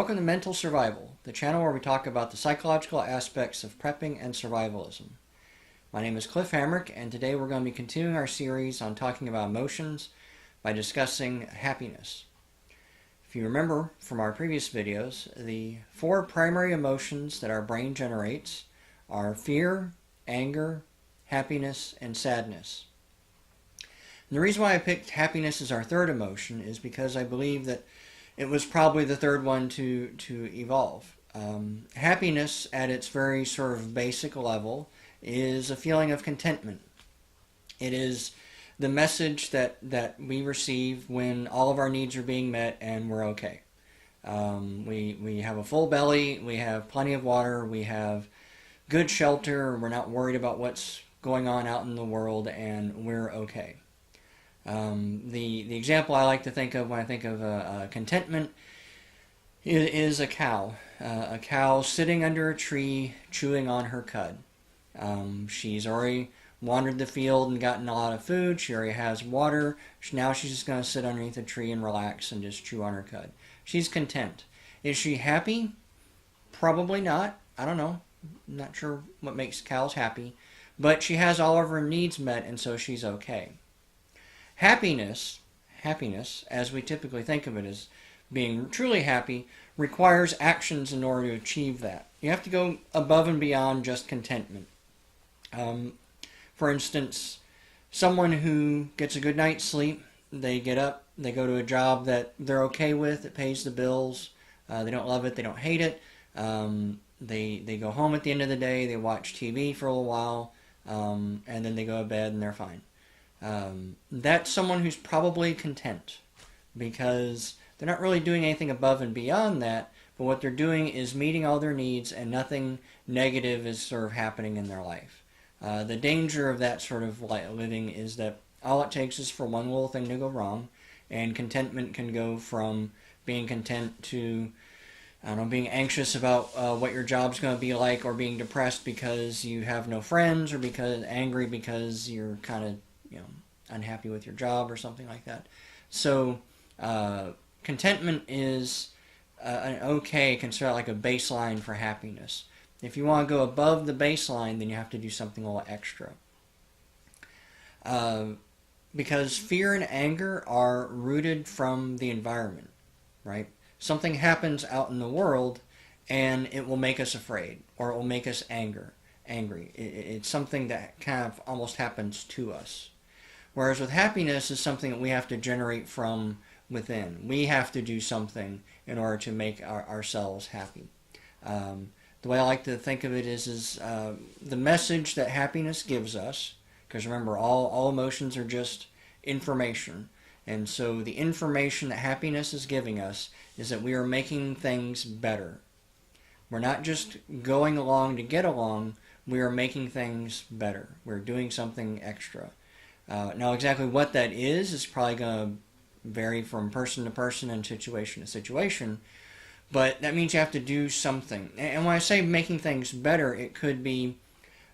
Welcome to Mental Survival, the channel where we talk about the psychological aspects of prepping and survivalism. My name is Cliff Hamrick, and today we're going to be continuing our series on talking about emotions by discussing happiness. If you remember from our previous videos, the four primary emotions that our brain generates are fear, anger, happiness, and sadness. And the reason why I picked happiness as our third emotion is because I believe that it was probably the third one to evolve. Happiness, at its very sort of basic level, is a feeling of contentment. It is the message that we receive when all of our needs are being met and we're okay. We have a full belly, we have plenty of water, we have good shelter, we're not worried about what's going on out in the world, and we're okay. The example I like to think of when I think of contentment is a cow. A cow sitting under a tree chewing on her cud. She's already wandered the field and gotten a lot of food. She already has water. Now she's just going to sit underneath a tree and relax and just chew on her cud. She's content. Is she happy? Probably not. I don't know. I'm not sure what makes cows happy. But she has all of her needs met, and so she's okay. Happiness, as we typically think of it as being truly happy, requires actions in order to achieve that. You have to go above and beyond just contentment. For instance, someone who gets a good night's sleep, they get up, they go to a job that they're okay with, it pays the bills, they don't love it, they don't hate it, they go home at the end of the day, they watch TV for a little while, and then they go to bed and they're fine. That's someone who's probably content because they're not really doing anything above and beyond that, but what they're doing is meeting all their needs and nothing negative is sort of happening in their life. The danger of that sort of living is that all it takes is for one little thing to go wrong, and contentment can go from being content to, I don't know, being anxious about what your job's going to be like, or being depressed because you have no friends, or angry because you're kind of unhappy with your job or something like that. So contentment is an okay, consider like a baseline for happiness. If you want to go above the baseline, then you have to do something a little extra. Because fear and anger are rooted from the environment, right? Something happens out in the world and it will make us afraid, or it will make us angry. It's something that kind of almost happens to us. Whereas with happiness is something that we have to generate from within. We have to do something in order to make ourselves happy. The way I like to think of it is the message that happiness gives us, because remember, all emotions are just information. And so the information that happiness is giving us is that we are making things better. We're not just going along to get along, we are making things better. We're doing something extra. Now exactly what that is probably going to vary from person to person and situation to situation, but that means you have to do something. And when I say making things better, it could be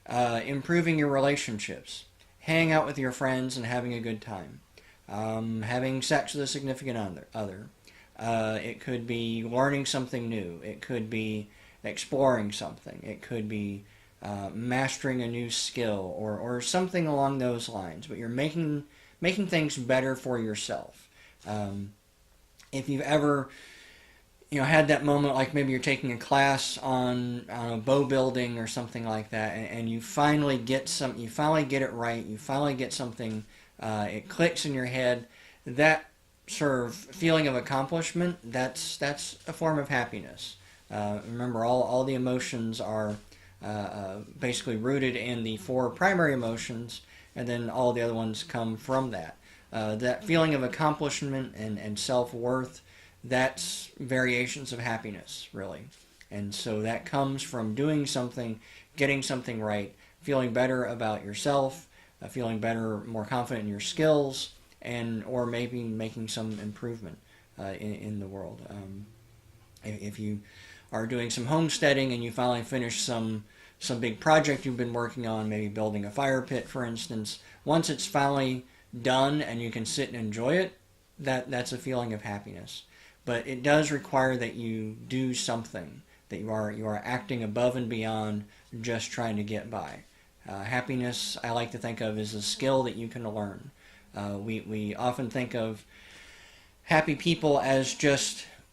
improving your relationships, hanging out with your friends and having a good time, having sex with a significant other. It could be learning something new. It could be exploring something. It could be mastering a new skill or something along those lines. But you're making things better for yourself. If you've ever had that moment, like maybe you're taking a class on bow building or something like that, and you finally get it right, you finally get something, it clicks in your head, that sort of feeling of accomplishment, that's a form of happiness. Remember, all the emotions are basically rooted in the four primary emotions, and then all the other ones come from that. That feeling of accomplishment and self-worth, that's variations of happiness, really. And so that comes from doing something, getting something right, feeling better about yourself, feeling better, more confident in your skills, or maybe making some improvement in the world. If you are doing some homesteading and you finally finish some big project you've been working on, maybe building a fire pit, for instance, once it's finally done and you can sit and enjoy it, that's a feeling of happiness. but it does require that you do something, that you are acting above and beyond just trying to get by. Happiness, I like to think of as a skill that you can learn. We often think of happy people as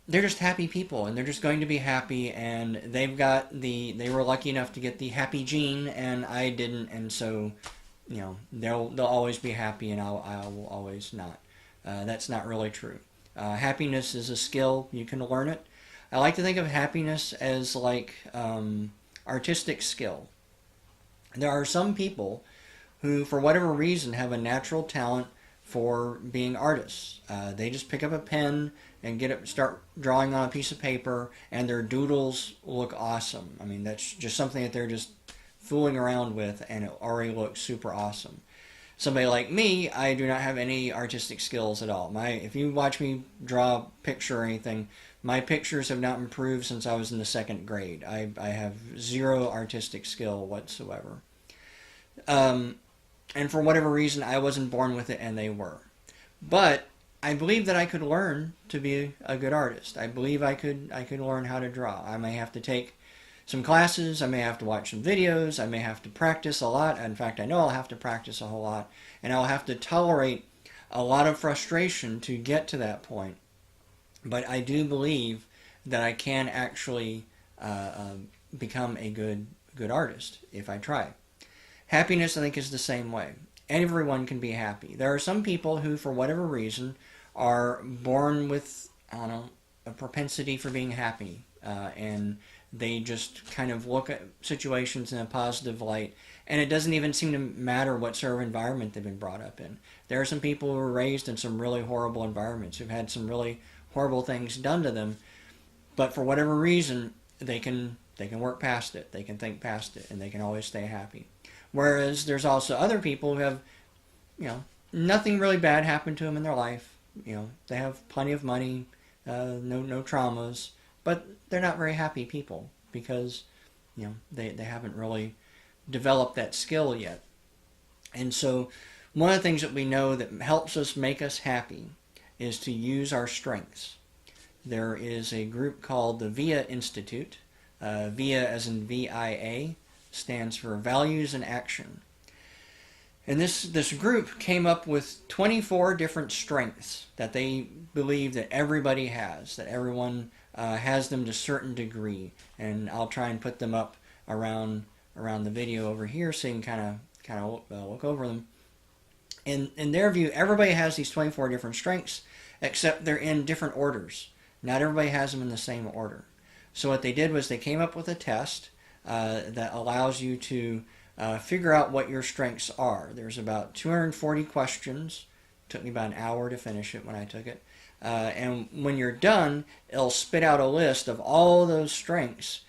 they're just happy people, and they're just going to be happy, and they were lucky enough to get the happy gene and I didn't, and so they'll always be happy and I will always not. That's not really true. Happiness is a skill. You can learn it. I like to think of happiness as like artistic skill. There are some people who, for whatever reason, have a natural talent for being artists. They just pick up a pen and start drawing on a piece of paper, and their doodles look awesome. I mean, that's just something that they're just fooling around with, and it already looks super awesome. Somebody like me, I do not have any artistic skills at all. If you watch me draw a picture or anything, my pictures have not improved since I was in the second grade. I have zero artistic skill whatsoever. And for whatever reason, I wasn't born with it and they were. But I believe that I could learn to be a good artist. I believe I could learn how to draw. I may have to take some classes, I may have to watch some videos, I may have to practice a lot. In fact, I know I'll have to practice a whole lot, and I'll have to tolerate a lot of frustration to get to that point. But I do believe that I can actually become a good artist if I try. Happiness, I think, is the same way. Everyone can be happy. There are some people who, for whatever reason, are born with, I don't know, a propensity for being happy, and they just kind of look at situations in a positive light, and it doesn't even seem to matter what sort of environment they've been brought up in. There are some people who were raised in some really horrible environments, who've had some really horrible things done to them, but for whatever reason, they can work past it, they can think past it, and they can always stay happy. Whereas there's also other people who have, nothing really bad happened to them in their life. They have plenty of money, no traumas, but they're not very happy people because, they haven't really developed that skill yet. And so one of the things that we know that helps us make us happy is to use our strengths. There is a group called the VIA Institute. VIA as in VIA stands for Values in Action. And this group came up with 24 different strengths that they believe that everybody has, that everyone has them to a certain degree. And I'll try and put them up around the video over here so you can kind of look over them. In their view, everybody has these 24 different strengths, except they're in different orders. Not everybody has them in the same order. So what they did was they came up with a test that allows you to figure out what your strengths are. There's about 240 questions. It took me about an hour to finish it when I took it. And when you're done, it'll spit out a list of all those strengths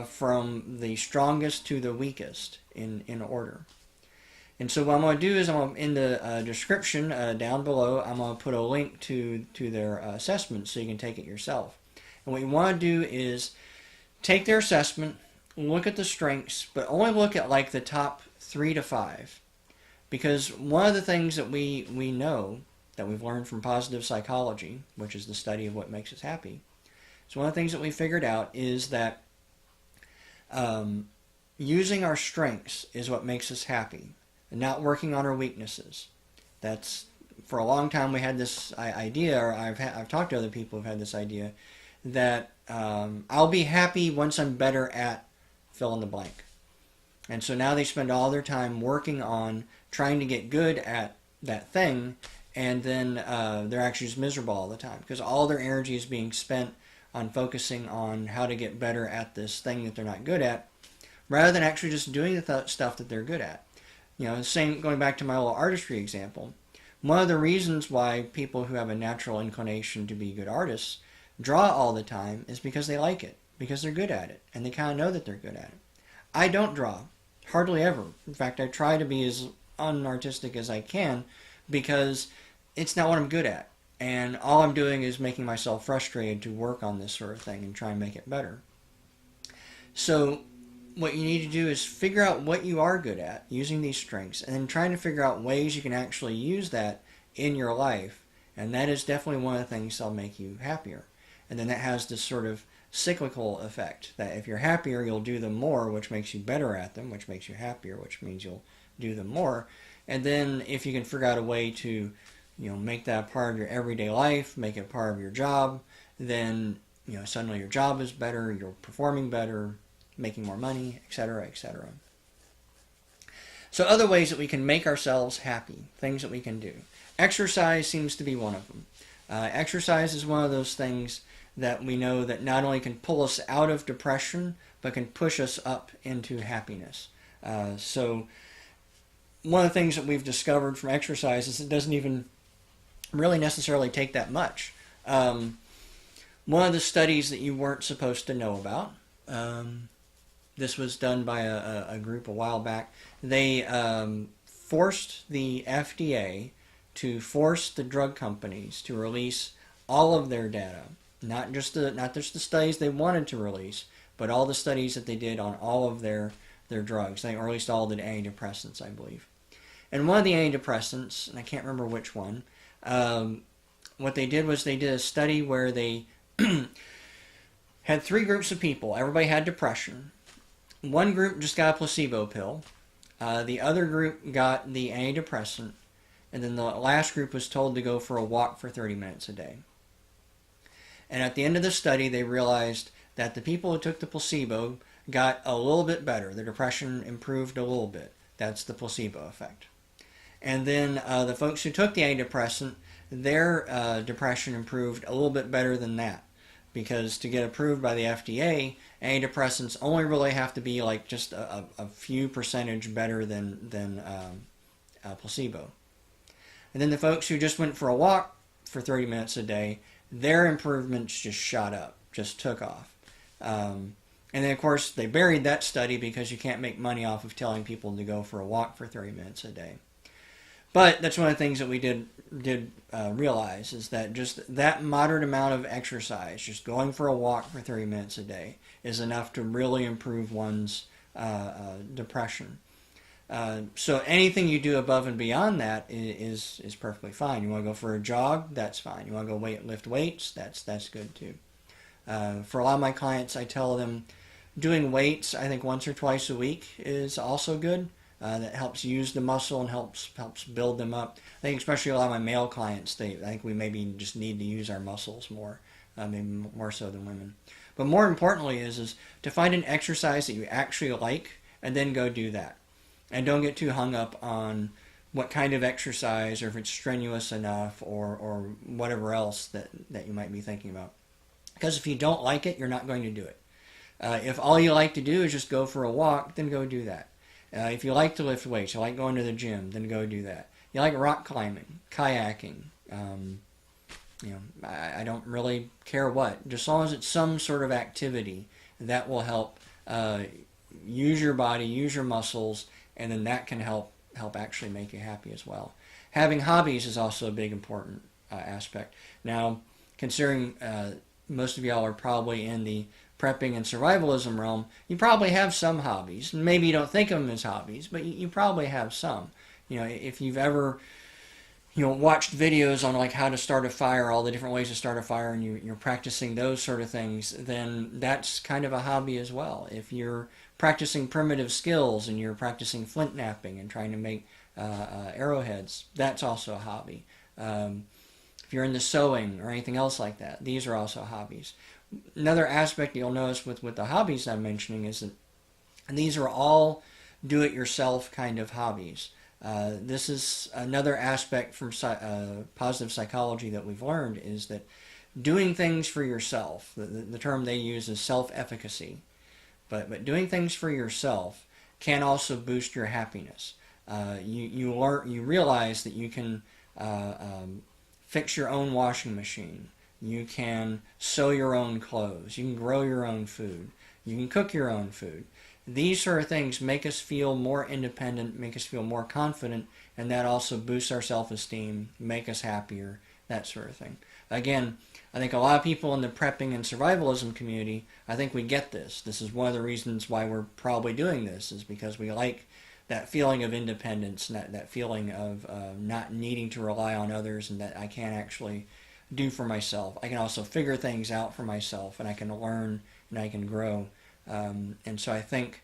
from the strongest to the weakest in order. And so what I'm going to do is in the description down below, I'm going to put a link to their assessment so you can take it yourself. And what you want to do is take their assessment, look at the strengths, but only look at like the top 3 to 5. Because one of the things that we know that we've learned from positive psychology, which is the study of what makes us happy, so one of the things that we figured out is that using our strengths is what makes us happy, and not working on our weaknesses. That's, for a long time we had this idea, or I've talked to other people who've had this idea, that I'll be happy once I'm better at fill in the blank. And so now they spend all their time working on trying to get good at that thing, and then they're actually just miserable all the time because all their energy is being spent on focusing on how to get better at this thing that they're not good at, rather than actually just doing the stuff that they're good at. Same going back to my little artistry example. One of the reasons why people who have a natural inclination to be good artists draw all the time is because they like it, because they're good at it, and they kind of know that they're good at it. I don't draw, hardly ever. In fact, I try to be as unartistic as I can because it's not what I'm good at. And all I'm doing is making myself frustrated to work on this sort of thing and try and make it better. So what you need to do is figure out what you are good at using these strengths, and then trying to figure out ways you can actually use that in your life. And that is definitely one of the things that'll make you happier. And then that has this sort of cyclical effect that if you're happier, you'll do them more, which makes you better at them, which makes you happier, which means you'll do them more. And then if you can figure out a way to, make that part of your everyday life, make it part of your job, then, suddenly your job is better, you're performing better, making more money, etc., etc. So other ways that we can make ourselves happy, things that we can do. Exercise seems to be one of them. Exercise is one of those things that we know that not only can pull us out of depression, but can push us up into happiness. So one of the things that we've discovered from exercise is it doesn't even really necessarily take that much. One of the studies that you weren't supposed to know about, this was done by a group a while back. They forced the FDA to force the drug companies to release all of their data, not just the studies they wanted to release, but all the studies that they did on all of their drugs. They released all the antidepressants, I believe. And one of the antidepressants, and I can't remember which one, what they did was they did a study where they had 3 groups of people. Everybody had depression. One group just got a placebo pill. The other group got the antidepressant. And then the last group was told to go for a walk for 30 minutes a day. And at the end of the study, they realized that the people who took the placebo got a little bit better. Their depression improved a little bit. That's the placebo effect. And then the folks who took the antidepressant, their depression improved a little bit better than that. Because to get approved by the FDA, antidepressants only really have to be like just a few percentage better than placebo. And then the folks who just went for a walk for 30 minutes a day, their improvements just shot up, just took off. And then, of course, they buried that study because you can't make money off of telling people to go for a walk for 30 minutes a day. But that's one of the things that we did realize is that just that moderate amount of exercise, just going for a walk for 30 minutes a day, is enough to really improve one's depression. So anything you do above and beyond that is perfectly fine. You want to go for a jog, that's fine. You want to go lift weights, that's good too. For a lot of my clients, I tell them doing weights, I think once or twice a week is also good. That helps use the muscle and helps build them up. I think especially a lot of my male clients, I think we maybe just need to use our muscles more, maybe more so than women. But more importantly is to find an exercise that you actually like and then go do that. And don't get too hung up on what kind of exercise or if it's strenuous enough or whatever else that you might be thinking about. Because if you don't like it, you're not going to do it. If all you like to do is just go for a walk, then go do that. If you like to lift weights, you like going to the gym, then go do that. You like rock climbing, kayaking, I don't really care what. Just as long as it's some sort of activity that will help use your body, use your muscles, and then that can help actually make you happy as well. Having hobbies is also a big important aspect. Now, considering most of y'all are probably in the prepping and survivalism realm, you probably have some hobbies. Maybe you don't think of them as hobbies, but you probably have some. If you've ever watched videos on like how to start a fire, all the different ways to start a fire, and you're practicing those sort of things, then that's kind of a hobby as well. If you're practicing primitive skills and you're practicing flint knapping and trying to make arrowheads, that's also a hobby. If you're into sewing or anything else like that, these are also hobbies. Another aspect you'll notice with the hobbies I'm mentioning is that these are all do-it-yourself kind of hobbies. This is another aspect from positive psychology that we've learned is that doing things for yourself, the term they use is self-efficacy, but doing things for yourself can also boost your happiness. You realize that you can fix your own washing machine. You can sew your own clothes. You can grow your own food. You can cook your own food. These sort of things make us feel more independent, make us feel more confident, and that also boosts our self-esteem, make us happier, that sort of thing. Again, I think a lot of people in the prepping and survivalism community, I think we get this. This is one of the reasons why we're probably doing this, is because we like that feeling of independence, and that feeling of not needing to rely on others, and that I can actually do for myself. I can also figure things out for myself, and I can learn and I can grow. And so I think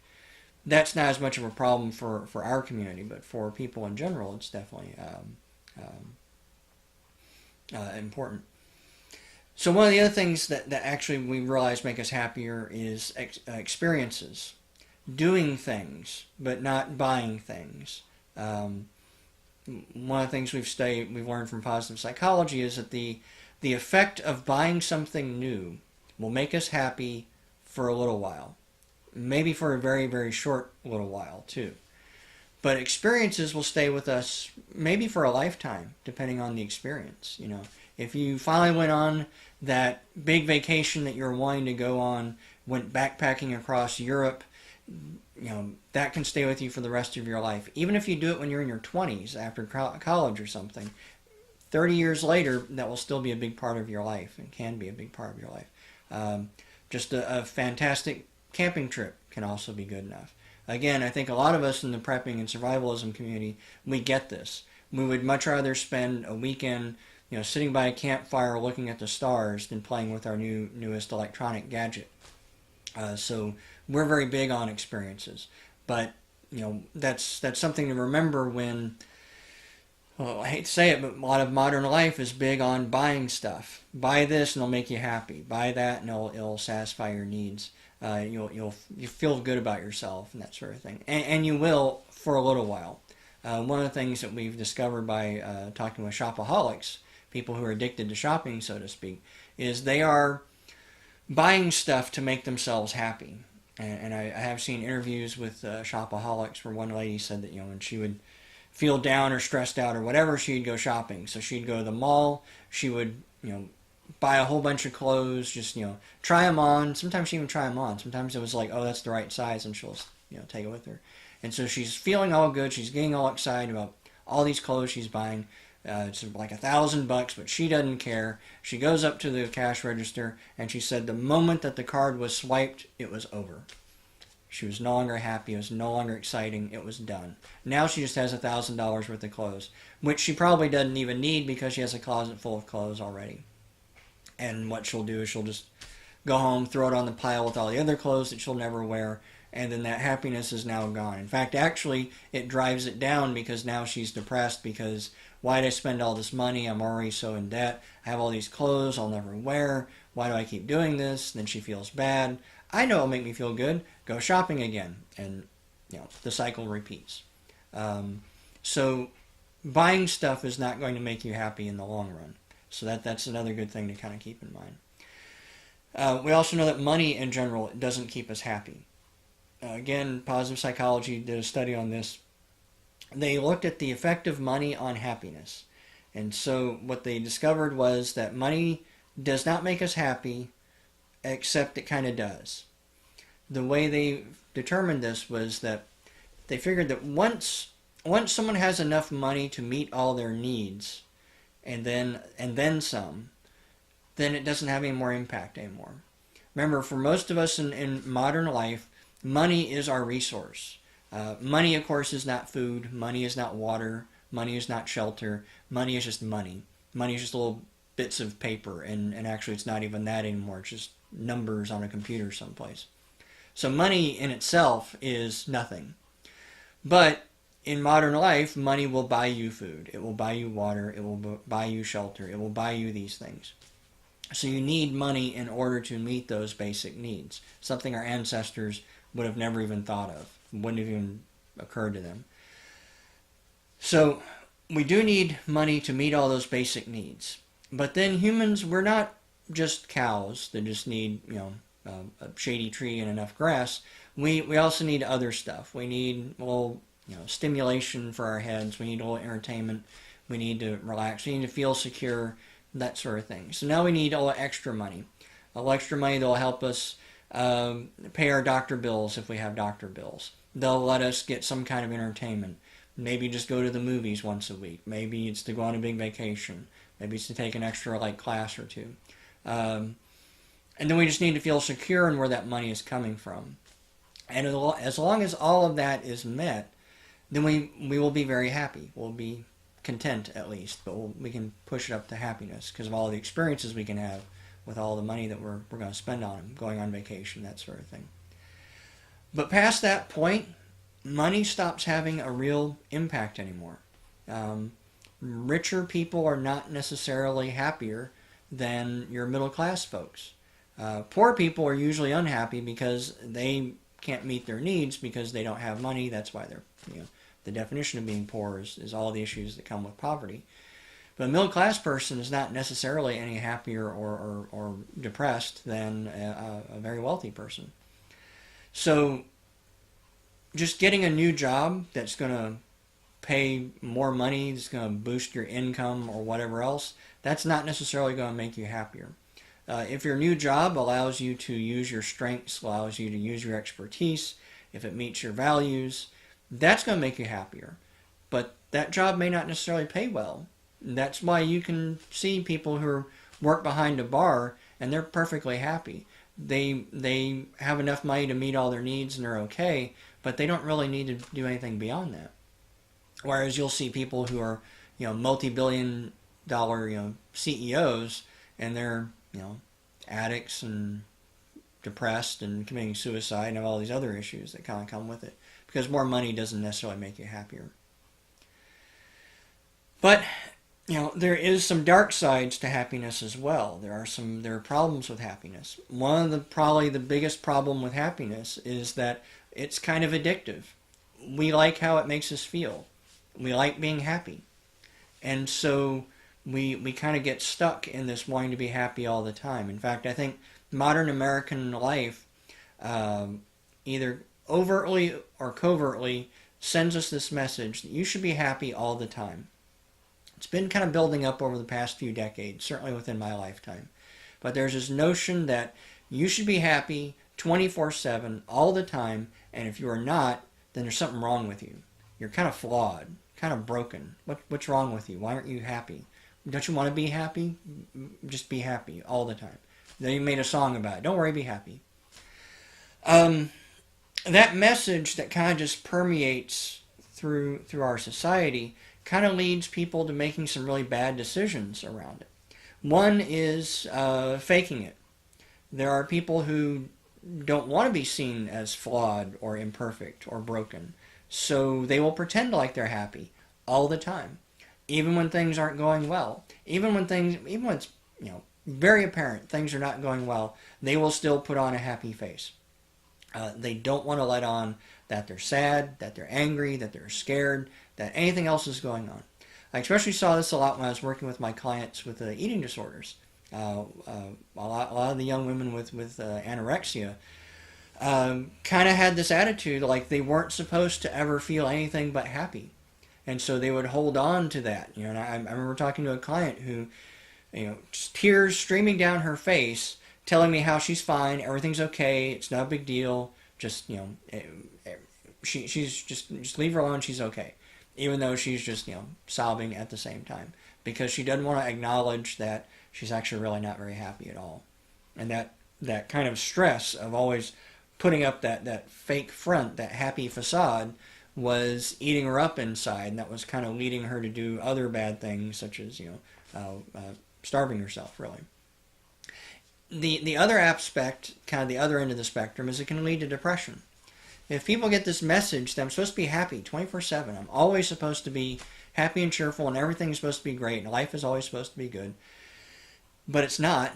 that's not as much of a problem for our community, but for people in general, it's definitely important. So one of the other things that actually we realize make us happier is experiences, doing things, but not buying things. One of the things we've learned from positive psychology is that the effect of buying something new will make us happy for a little while, maybe for a very, very short little while too. But experiences will stay with us maybe for a lifetime, depending on the experience. If you finally went on that big vacation that you're wanting to go on, went backpacking across Europe, that can stay with you for the rest of your life. Even if you do it when you're in your 20s after college or something, 30 years later, that will still be a big part of your life and can be a big part of your life. Just a fantastic camping trip can also be good enough. Again, I think a lot of us in the prepping and survivalism community, we get this. We would much rather spend a weekend, sitting by a campfire looking at the stars than playing with our newest electronic gadget. So we're very big on experiences, but that's something to remember when. Well, I hate to say it, but a lot of modern life is big on buying stuff. Buy this and it'll make you happy. Buy that and it'll satisfy your needs. You feel good about yourself and that sort of thing, and you will for a little while. One of the things that we've discovered by talking with shopaholics, people who are addicted to shopping, so to speak, is they are buying stuff to make themselves happy. And I have seen interviews with shopaholics where one lady said that when she would feel down or stressed out or whatever, she'd go shopping. So she'd go to the mall. She would buy a whole bunch of clothes, just try them on. Sometimes she even try them on. Sometimes it was like, oh, that's the right size, and she'll take it with her. And so she's feeling all good. She's getting all excited about all these clothes she's buying. It's like $1,000, but she doesn't care. She goes up to the cash register, and she said the moment that the card was swiped, it was over. She was no longer happy. It was no longer exciting. It was done. Now she just has $1,000 worth of clothes, which she probably doesn't even need because she has a closet full of clothes already. And what she'll do is she'll just go home, throw it on the pile with all the other clothes that she'll never wear, and then that happiness is now gone. In fact, actually, it drives it down because now she's depressed because why did I spend all this money? I'm already so in debt. I have all these clothes I'll never wear. Why do I keep doing this? Then she feels bad. I know it'll make me feel good. Go shopping again. And, the cycle repeats. So buying stuff is not going to make you happy in the long run. So that's another good thing to kind of keep in mind. We also know that money in general doesn't keep us happy. Again, positive psychology did a study on this. They looked at the effect of money on happiness. And so what they discovered was that money does not make us happy, except it kind of does. The way they determined this was that they figured that once someone has enough money to meet all their needs, and then some, then it doesn't have any more impact anymore. Remember, for most of us in modern life, money is our resource. Money, of course, is not food. Money is not water. Money is not shelter. Money is just money. Money is just little bits of paper, and actually it's not even that anymore. It's just numbers on a computer someplace. So money in itself is nothing. But in modern life, money will buy you food. It will buy you water. It will buy you shelter. It will buy you these things. So you need money in order to meet those basic needs, something our ancestors would have never even thought of, wouldn't have even occurred to them. So we do need money to meet all those basic needs. But then humans, we're not just cows that just need, a shady tree and enough grass. We also need other stuff. We need a little, stimulation for our heads. We need a little entertainment. We need to relax. We need to feel secure, that sort of thing. So now we need a little extra money. A little extra money that will help us pay our doctor bills if we have doctor bills. They'll let us get some kind of entertainment. Maybe just go to the movies once a week. Maybe it's to go on a big vacation. Maybe it's to take an extra class or two. And then we just need to feel secure in where that money is coming from. And as long as all of that is met, then we will be very happy. We'll be content at least, but we can push it up to happiness because of all the experiences we can have with all the money that we're going to spend on them, going on vacation, that sort of thing. But past that point, money stops having a real impact anymore. Richer people are not necessarily happier than your middle class folks. Poor people are usually unhappy because they can't meet their needs because they don't have money. That's why they're, the definition of being poor is all the issues that come with poverty. But a middle class person is not necessarily any happier or depressed than a very wealthy person. So just getting a new job that's going to pay more money, that's going to boost your income or whatever else, that's not necessarily going to make you happier. If your new job allows you to use your strengths, allows you to use your expertise, if it meets your values, that's going to make you happier. But that job may not necessarily pay well. That's why you can see people who work behind a bar and they're perfectly happy. They have enough money to meet all their needs and they're okay, but they don't really need to do anything beyond that. Whereas you'll see people who are, multi-billion dollar, CEOs, and they're, addicts and depressed and committing suicide and have all these other issues that kind of come with it. Because more money doesn't necessarily make you happier. But, there is some dark sides to happiness as well. There are problems with happiness. One of probably the biggest problem with happiness is that it's kind of addictive. We like how it makes us feel. We like being happy. And so we kind of get stuck in this wanting to be happy all the time. In fact, I think modern American life either overtly or covertly sends us this message that you should be happy all the time. It's been kind of building up over the past few decades, certainly within my lifetime. But there's this notion that you should be happy 24/7 all the time, and if you are not, then there's something wrong with you. You're kind of flawed, kind of broken. What's wrong with you? Why aren't you happy? Don't you want to be happy? Just be happy all the time. They made a song about it. Don't worry, be happy. That message that kind of just permeates through our society kind of leads people to making some really bad decisions around it. One is faking it. There are people who don't want to be seen as flawed or imperfect or broken, so they will pretend like they're happy all the time, even when things aren't going well. Even when it's very apparent things are not going well, they will still put on a happy face. They don't want to let on that they're sad, that they're angry, that they're scared, that anything else is going on. I especially saw this a lot when I was working with my clients with eating disorders. A lot of the young women with anorexia kind of had this attitude like they weren't supposed to ever feel anything but happy. And so they would hold on to that. And I remember talking to a client who, just tears streaming down her face, telling me how she's fine, everything's okay, it's not a big deal, just, she's just leave her alone, she's okay. Even though she's just, sobbing at the same time. Because she doesn't want to acknowledge that she's actually really not very happy at all. And that kind of stress of always putting up that fake front, that happy facade, was eating her up inside, and that was kind of leading her to do other bad things, such as, starving herself, really. The other aspect, kind of the other end of the spectrum, is it can lead to depression. If people get this message that I'm supposed to be happy 24/7, I'm always supposed to be happy and cheerful, and everything's supposed to be great, and life is always supposed to be good, but it's not,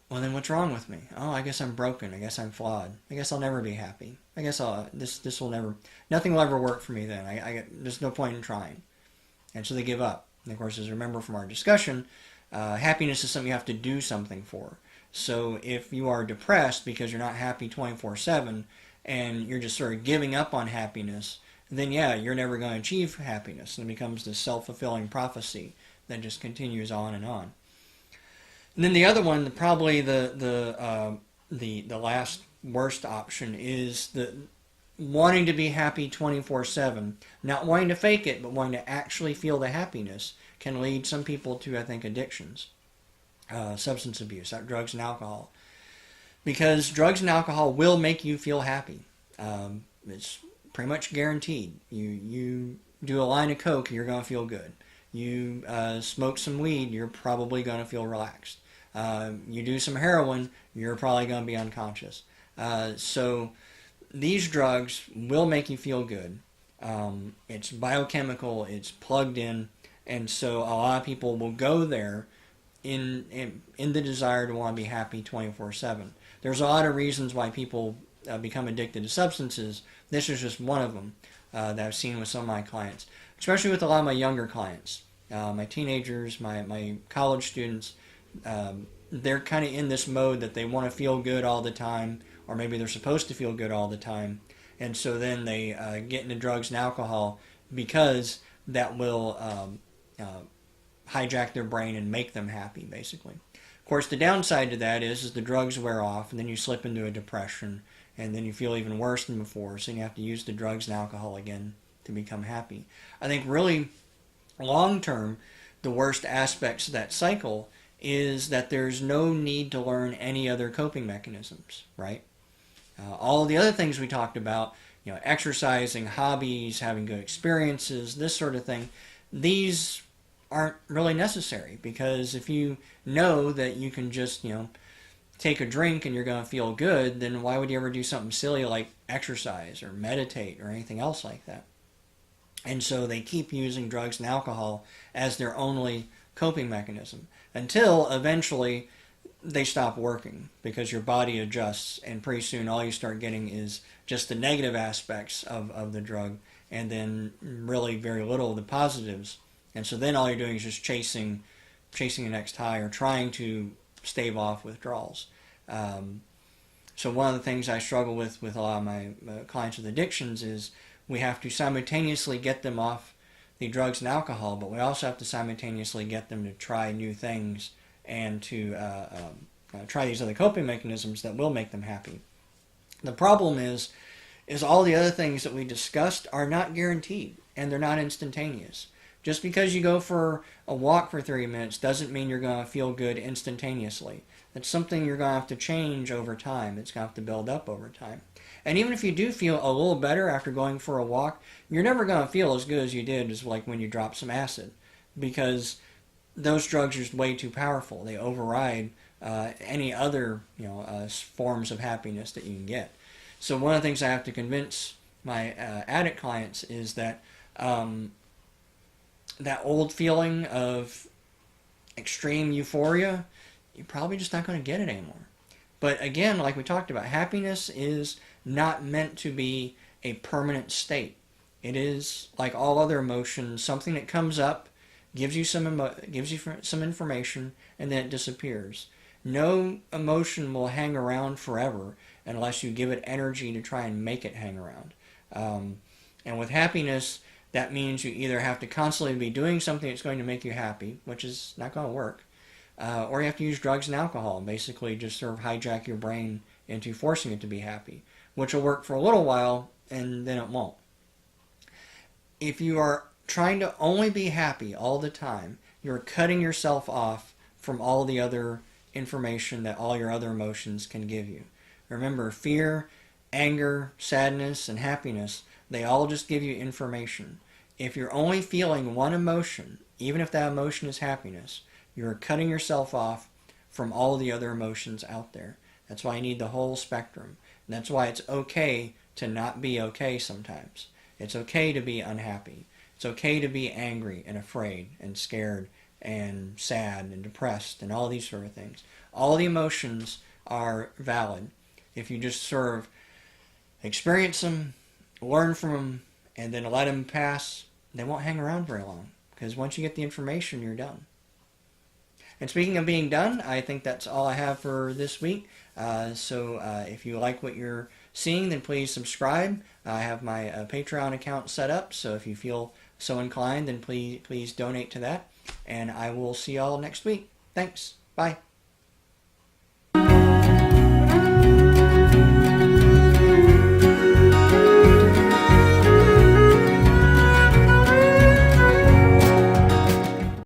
well, then what's wrong with me? Oh, I guess I'm broken. I guess I'm flawed. I guess I'll never be happy. I guess this will never, nothing will ever work for me then. There's no point in trying. And so they give up. And of course, as you remember from our discussion, happiness is something you have to do something for. So if you are depressed because you're not happy 24/7 and you're just sort of giving up on happiness, then yeah, you're never going to achieve happiness. And it becomes this self-fulfilling prophecy that just continues on and on. And then the other one, probably the last worst option, is the wanting to be happy 24/7, not wanting to fake it, but wanting to actually feel the happiness, can lead some people to, I think, addictions, substance abuse, drugs and alcohol. Because drugs and alcohol will make you feel happy. It's pretty much guaranteed. You do a line of Coke, you're going to feel good. You smoke some weed, you're probably going to feel relaxed. You do some heroin, you're probably going to be unconscious. So these drugs will make you feel good. It's biochemical, it's plugged in, and so a lot of people will go there in the desire to want to be happy 24/7. There's a lot of reasons why people become addicted to substances. This is just one of them that I've seen with some of my clients, especially with a lot of my younger clients, my teenagers, my college students. They're kind of in this mode that they want to feel good all the time, or maybe they're supposed to feel good all the time, and so then they get into drugs and alcohol because that will hijack their brain and make them happy, basically. Of course, the downside to that is the drugs wear off, and then you slip into a depression, and then you feel even worse than before, so you have to use the drugs and alcohol again to become happy. I think really, long term, the worst aspects of that cycle is that there's no need to learn any other coping mechanisms, right? All of the other things we talked about, exercising, hobbies, having good experiences, this sort of thing, these aren't really necessary, because if you know that you can just, take a drink and you're going to feel good, then why would you ever do something silly like exercise or meditate or anything else like that? And so they keep using drugs and alcohol as their only coping mechanism until eventually they stop working, because your body adjusts, and pretty soon all you start getting is just the negative aspects of the drug, and then really very little of the positives. And so then all you're doing is just chasing the next high, or trying to stave off withdrawals. So one of the things I struggle with a lot of my clients with addictions is we have to simultaneously get them off the drugs and alcohol, but we also have to simultaneously get them to try new things and to try these other coping mechanisms that will make them happy. The problem is all the other things that we discussed are not guaranteed, and they're not instantaneous. Just because you go for a walk for 30 minutes doesn't mean you're going to feel good instantaneously. That's something you're going to have to change over time. It's going to have to build up over time. And even if you do feel a little better after going for a walk, you're never going to feel as good as you did as like when you dropped some acid, because those drugs are just way too powerful. They override any other forms of happiness that you can get. So one of the things I have to convince my addict clients is that that old feeling of extreme euphoria, you're probably just not going to get it anymore. But again, like we talked about, happiness is not meant to be a permanent state. It is, like all other emotions, something that comes up, gives you some information, and then it disappears. No emotion will hang around forever unless you give it energy to try and make it hang around. And with happiness, that means you either have to constantly be doing something that's going to make you happy, which is not going to work, or you have to use drugs and alcohol and basically just sort of hijack your brain into forcing it to be happy, which will work for a little while and then it won't. If you are trying to only be happy all the time, you're cutting yourself off from all the other information that all your other emotions can give you. Remember, fear, anger, sadness, and happiness, they all just give you information. If you're only feeling one emotion, even if that emotion is happiness, you're cutting yourself off from all the other emotions out there. That's why you need the whole spectrum. And that's why it's okay to not be okay sometimes. It's okay to be unhappy. It's okay to be angry and afraid and scared and sad and depressed and all these sort of things. All the emotions are valid if you just sort of experience them, learn from them, and then let them pass. They won't hang around very long, because once you get the information, you're done. And speaking of being done, I think that's all I have for this week. So if you like what you're seeing, then please subscribe. I have my Patreon account set up, so if you feel so inclined, then please donate to that. And I will see y'all next week. Thanks. Bye.